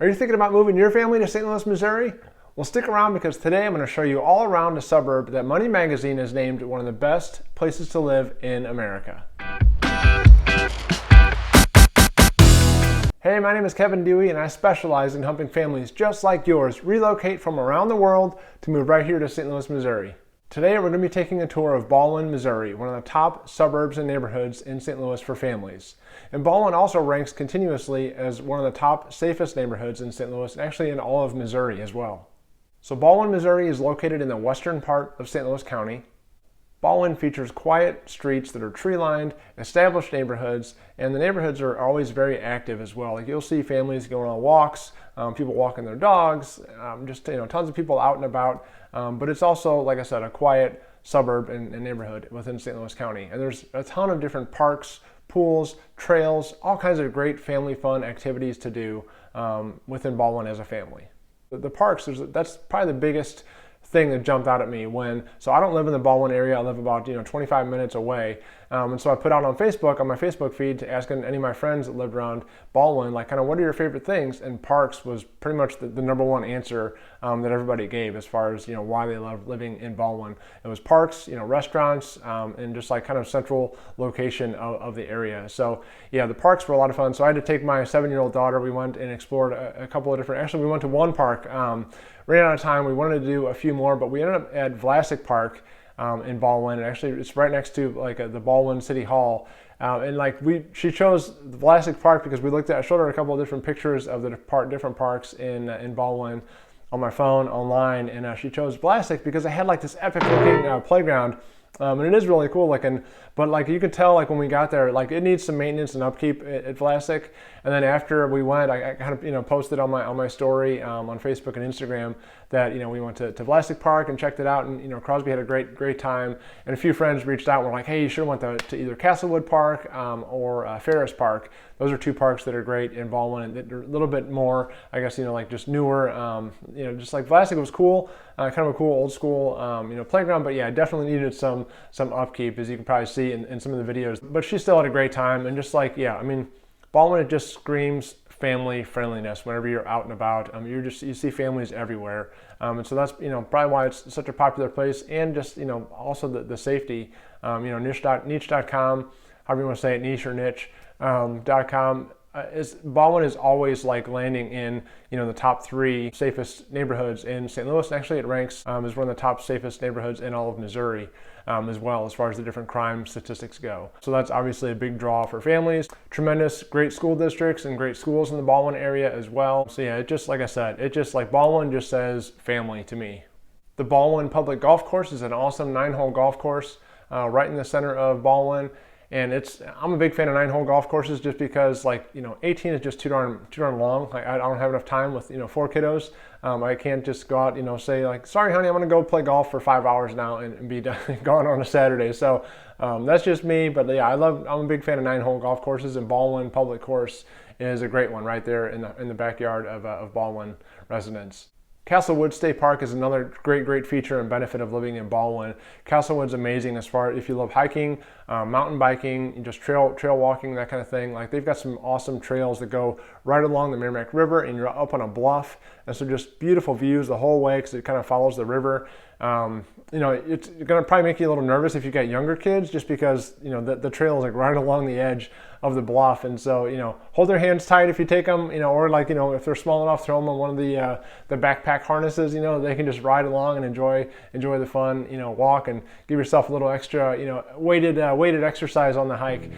Are you thinking about moving your family to St. Louis, Missouri? Well, stick around because today I'm going to show you all around a suburb that Money Magazine has named one of the best places to live in America. Hey, my name is Kevin Dewey and I specialize in helping families just like yours relocate from around the world to move right here to St. Louis, Missouri. Today we're going to be taking a tour of Ballwin, Missouri, one of the top suburbs and neighborhoods in St. Louis for families. And Ballwin also ranks continuously as one of the top safest neighborhoods in St. Louis and actually in all of Missouri as well. So Ballwin, Missouri is located in the western part of St. Louis County. Ballwin features quiet streets that are tree-lined, established neighborhoods, and the neighborhoods are always very active as well. Like you'll see families going on walks, people walking their dogs, tons of people out and about. But it's also, like I said, a quiet suburb and neighborhood within St. Louis County. And there's a ton of different parks, pools, trails, all kinds of great family fun activities to do within Ballwin as a family. The parks, that's probably the biggest thing that jumped out at me so I don't live in the Ballwin area. I live about 25 minutes away, and so I put out on my Facebook feed to ask any of my friends that lived around Ballwin, like kind of what are your favorite things, and parks was pretty much the number one answer that everybody gave as far as why they love living in Ballwin. It was parks, restaurants, and just like kind of central location of the area. So yeah, the parks were a lot of fun. So I had to take my 7-year-old daughter. We went and explored a couple of different, actually we went to one park, ran out of time. We wanted to do a few more, but we ended up at Vlasic Park in Ballwin, and actually it's right next to the Ballwin City Hall. And she chose the Vlasic Park because I showed her a couple of different pictures of the different parks in Ballwin on my phone, online, and she chose Vlasic because it had like this epic looking playground. And it is really cool looking, but you could tell when we got there, it needs some maintenance and upkeep at Vlasic. And then after we went, I kind of posted on my story on Facebook and Instagram that we went to Vlasic Park and checked it out, and Crosby had a great time. And a few friends reached out and were like, hey, you should have went to either Castlewood Park or Ferris Park. Those are two parks that are great in Ballwin, and they're a little bit more, I guess, just newer. Just like Vlasic was cool, kind of a cool old school playground, but yeah, it definitely needed some upkeep, as you can probably see in some of the videos. But she still had a great time, and just Ballwin, it just screams family friendliness whenever you're out and about. You see families everywhere, and so that's probably why it's such a popular place, and just also the safety. Niche.com, however you want to say it, niche or niche, .com. Ballwin is always landing in the top 3 safest neighborhoods in St. Louis, and actually it ranks as one of the top safest neighborhoods in all of Missouri as well, as far as the different crime statistics go. So that's obviously a big draw for families. Tremendous great school districts and great schools in the Ballwin area as well. So yeah, like I said, Ballwin just says family to me. The Ballwin Public Golf Course is an awesome 9-hole golf course right in the center of Ballwin. And I'm a big fan of 9-hole golf courses just because 18 is just too darn long. I don't have enough time with 4 kiddos. I can't just go out say sorry honey, I'm gonna go play golf for 5 hours now and be done, gone on a Saturday. So that's just me, but yeah, I'm a big fan of 9-hole golf courses, and Ballwin Public Course is a great one right there in the backyard of Ballwin residents. Castlewood State Park is another great feature and benefit of living in Ballwin. Castlewood's amazing as far if you love hiking, mountain biking, just trail walking, that kind of thing. They've got some awesome trails that go right along the Merrimack River, and you're up on a bluff, and so just beautiful views the whole way because it kind of follows the river. It's gonna probably make you a little nervous if you got younger kids, just because the trail is right along the edge of the bluff, and so hold their hands tight if you take them, or if they're small enough, throw them on one of the backpack harnesses. They can just ride along and enjoy the fun, walk, and give yourself a little extra weighted exercise on the hike.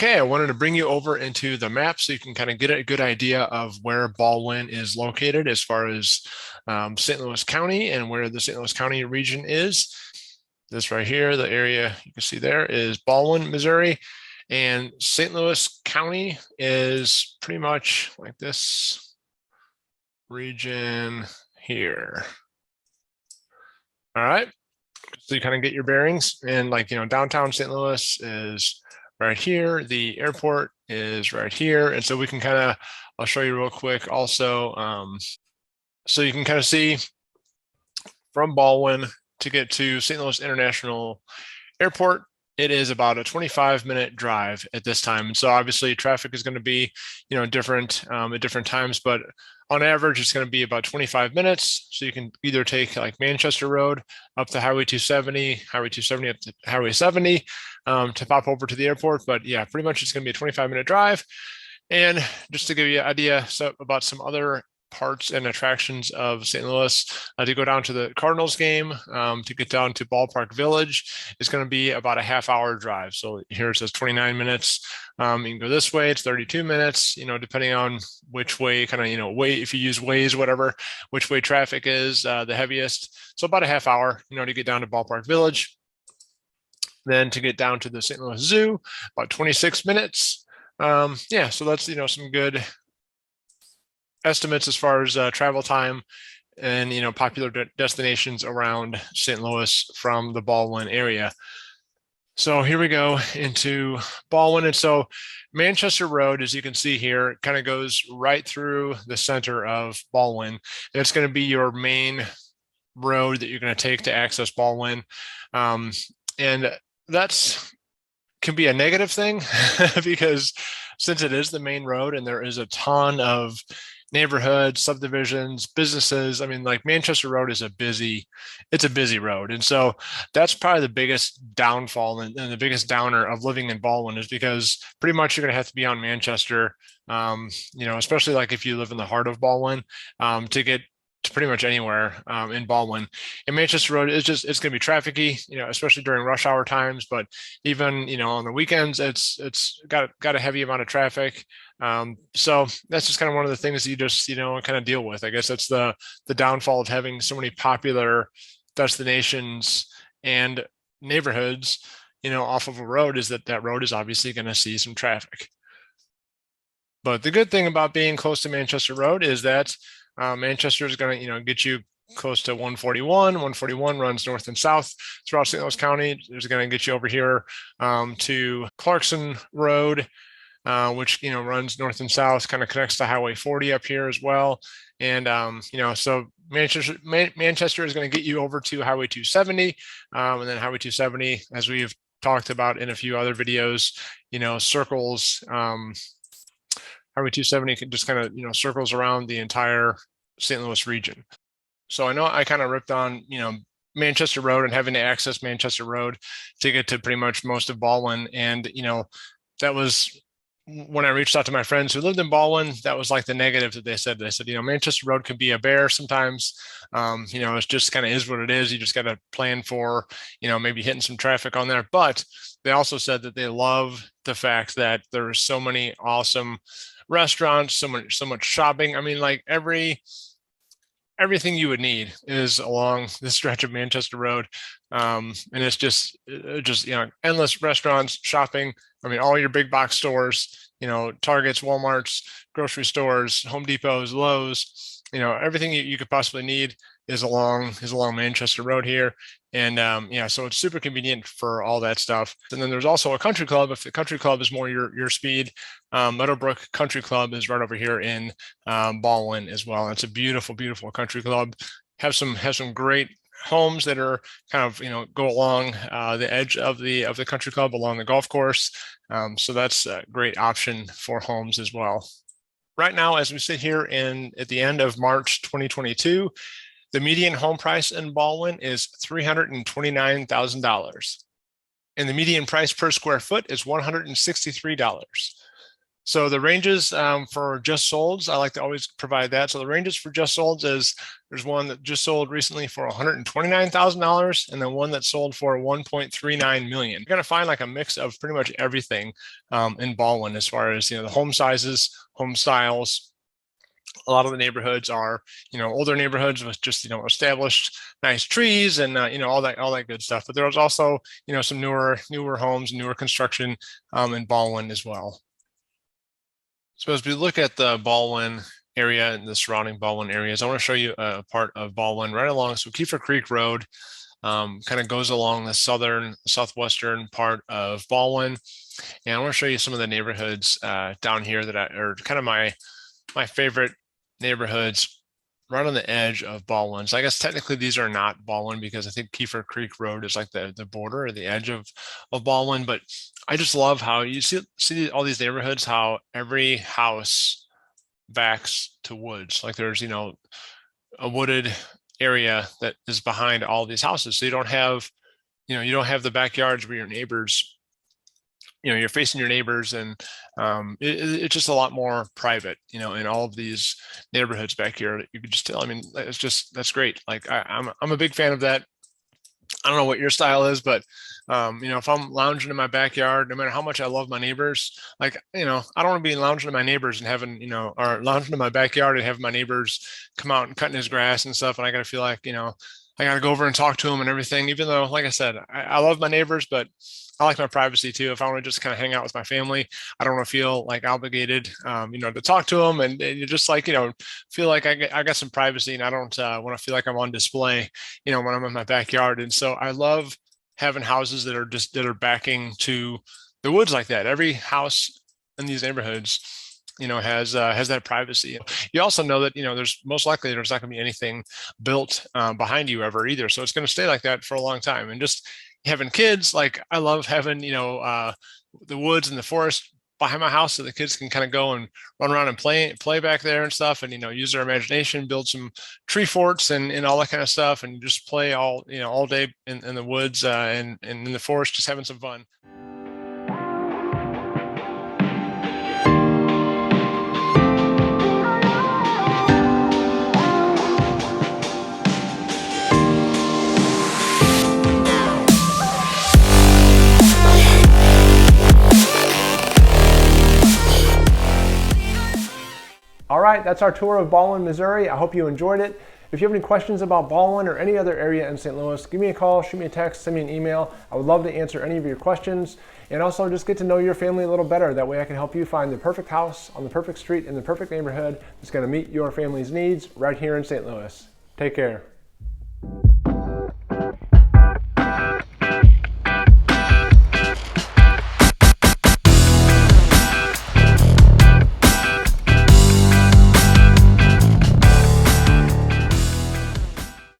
Okay, I wanted to bring you over into the map so you can kind of get a good idea of where Ballwin is located as far as St. Louis County and where the St. Louis County region is. This right here, the area you can see there is Ballwin, Missouri, and St. Louis County is pretty much like this region here. All right, so you kind of get your bearings, and like, downtown St. Louis is right here. The airport is right here. And so we can kind of, I'll show you real quick also. So you can kind of see from Ballwin to get to St. Louis International Airport, it is about a 25-minute drive at this time. And so obviously traffic is going to be, different at different times, but on average, it's going to be about 25 minutes. So you can either take like Manchester Road up to Highway 270, Highway 270 up to Highway 70 to pop over to the airport. But yeah, pretty much it's going to be a 25-minute drive. And just to give you an idea about some other parts and attractions of St. Louis, to go down to the Cardinals game, to get down to Ballpark Village, is going to be about a half-hour drive. So here it says 29 minutes. You can go this way, it's 32 minutes, depending on which way, way, if you use Waze, whatever, which way traffic is the heaviest. So about a half hour, to get down to Ballpark Village. Then to get down to the St. Louis Zoo, about 26 minutes. Yeah, so that's, some good estimates as far as travel time and, popular destinations around St. Louis from the Ballwin area. So here we go into Ballwin. And so Manchester Road, as you can see here, kind of goes right through the center of Ballwin. And it's going to be your main road that you're going to take to access Ballwin. And that's can be a negative thing because since it is the main road and there is a ton of neighborhoods, subdivisions, businesses. I mean, like Manchester Road is a busy road. And so that's probably the biggest downfall and the biggest downer of living in Ballwin is because pretty much you're going to have to be on Manchester, especially like if you live in the heart of Ballwin, to get to pretty much anywhere in Ballwin. And Manchester Road is it's going to be trafficy, especially during rush hour times. But even on the weekends, it's got a heavy amount of traffic. So that's just kind of one of the things that you just kind of deal with. I guess that's the downfall of having so many popular destinations and neighborhoods, off of a road is that road is obviously going to see some traffic. But the good thing about being close to Manchester Road is that Manchester is going to, get you close to 141. 141 runs north and south throughout St. Louis County. It's going to get you over here to Clarkson Road, which, runs north and south, kind of connects to Highway 40 up here as well. And, so Manchester is going to get you over to Highway 270, and then Highway 270, as we've talked about in a few other videos, circles, Highway 270 just kind of, circles around the entire St. Louis region. So I know I kind of ripped on, Manchester Road and having to access Manchester Road to get to pretty much most of Ballwin. And, that was when I reached out to my friends who lived in Ballwin, that was like the negative that they said. They said, Manchester Road can be a bear sometimes. It's just kind of is what it is. You just got to plan for, maybe hitting some traffic on there. But they also said that they love the fact that there's so many awesome restaurants, so much shopping. I mean, like everything you would need is along this stretch of Manchester Road. And it's just endless restaurants, shopping. I mean, all your big box stores, Targets, Walmarts, grocery stores, Home Depots, Lowe's, everything you could possibly need is along Manchester Road here. And so it's super convenient for all that stuff. And then there's also a country club. If the country club is more your speed, Meadowbrook Country Club is right over here in Ballwin as well. And it's a beautiful, beautiful country club. Have some great homes that are kind of go along the edge of the country club along the golf course. So that's a great option for homes as well. Right now, as we sit here at the end of March 2022, the median home price in Ballwin is $329,000. And the median price per square foot is $163. So the ranges for just solds, I like to always provide that. So the ranges for just solds is there's one that just sold recently for $129,000 and then one that sold for $1.39 million. You're going to find like a mix of pretty much everything in Ballwin as far as, the home sizes, home styles. A lot of the neighborhoods are, older neighborhoods with just, established nice trees and, all that good stuff. But there's also, some newer homes, newer construction in Ballwin as well. So as we look at the Ballwin area and the surrounding Ballwin areas, I want to show you a part of Ballwin right along. So Kiefer Creek Road kind of goes along the southwestern part of Ballwin. And I want to show you some of the neighborhoods down here that are kind of my favorite neighborhoods right on the edge of Ballwin. So I guess technically these are not Ballwin because I think Kiefer Creek Road is like the border or the edge of Ballwin. But I just love how you see all these neighborhoods, how every house backs to woods. Like there's, a wooded area that is behind all these houses. So you don't have the backyards where your neighbors, you're facing your neighbors, and it's just a lot more private, in all of these neighborhoods back here. You can just tell. I mean, that's great. Like I'm a big fan of that. I don't know what your style is, but if I'm lounging in my backyard, no matter how much I love my neighbors, like, I don't want to be lounging to my neighbors and having, or lounging in my backyard and having my neighbors come out and cutting his grass and stuff. And I got to feel like, I got to go over and talk to them and everything, even though, like I said, I love my neighbors, but I like my privacy too. If I want to just kind of hang out with my family, I don't want to feel like obligated, to talk to them, and you just like, feel like I got some privacy, and I don't want to feel like I'm on display, when I'm in my backyard. And so I love having houses that are backing to the woods like that. Every house in these neighborhoods, has that privacy. You also know that, there's most likely there's not going to be anything built behind you ever either. So it's going to stay like that for a long time. And just having kids, like I love having, the woods and the forest behind my house so the kids can kind of go and run around and play back there and stuff, and, use their imagination, build some tree forts and all that kind of stuff, and just play all day in the woods and in the forest, just having some fun. All right, that's our tour of Ballwin, Missouri. I hope you enjoyed it. If you have any questions about Ballwin or any other area in St. Louis, give me a call, shoot me a text, send me an email. I would love to answer any of your questions, and also just get to know your family a little better. That way I can help you find the perfect house on the perfect street in the perfect neighborhood that's going to meet your family's needs right here in St. Louis. Take care.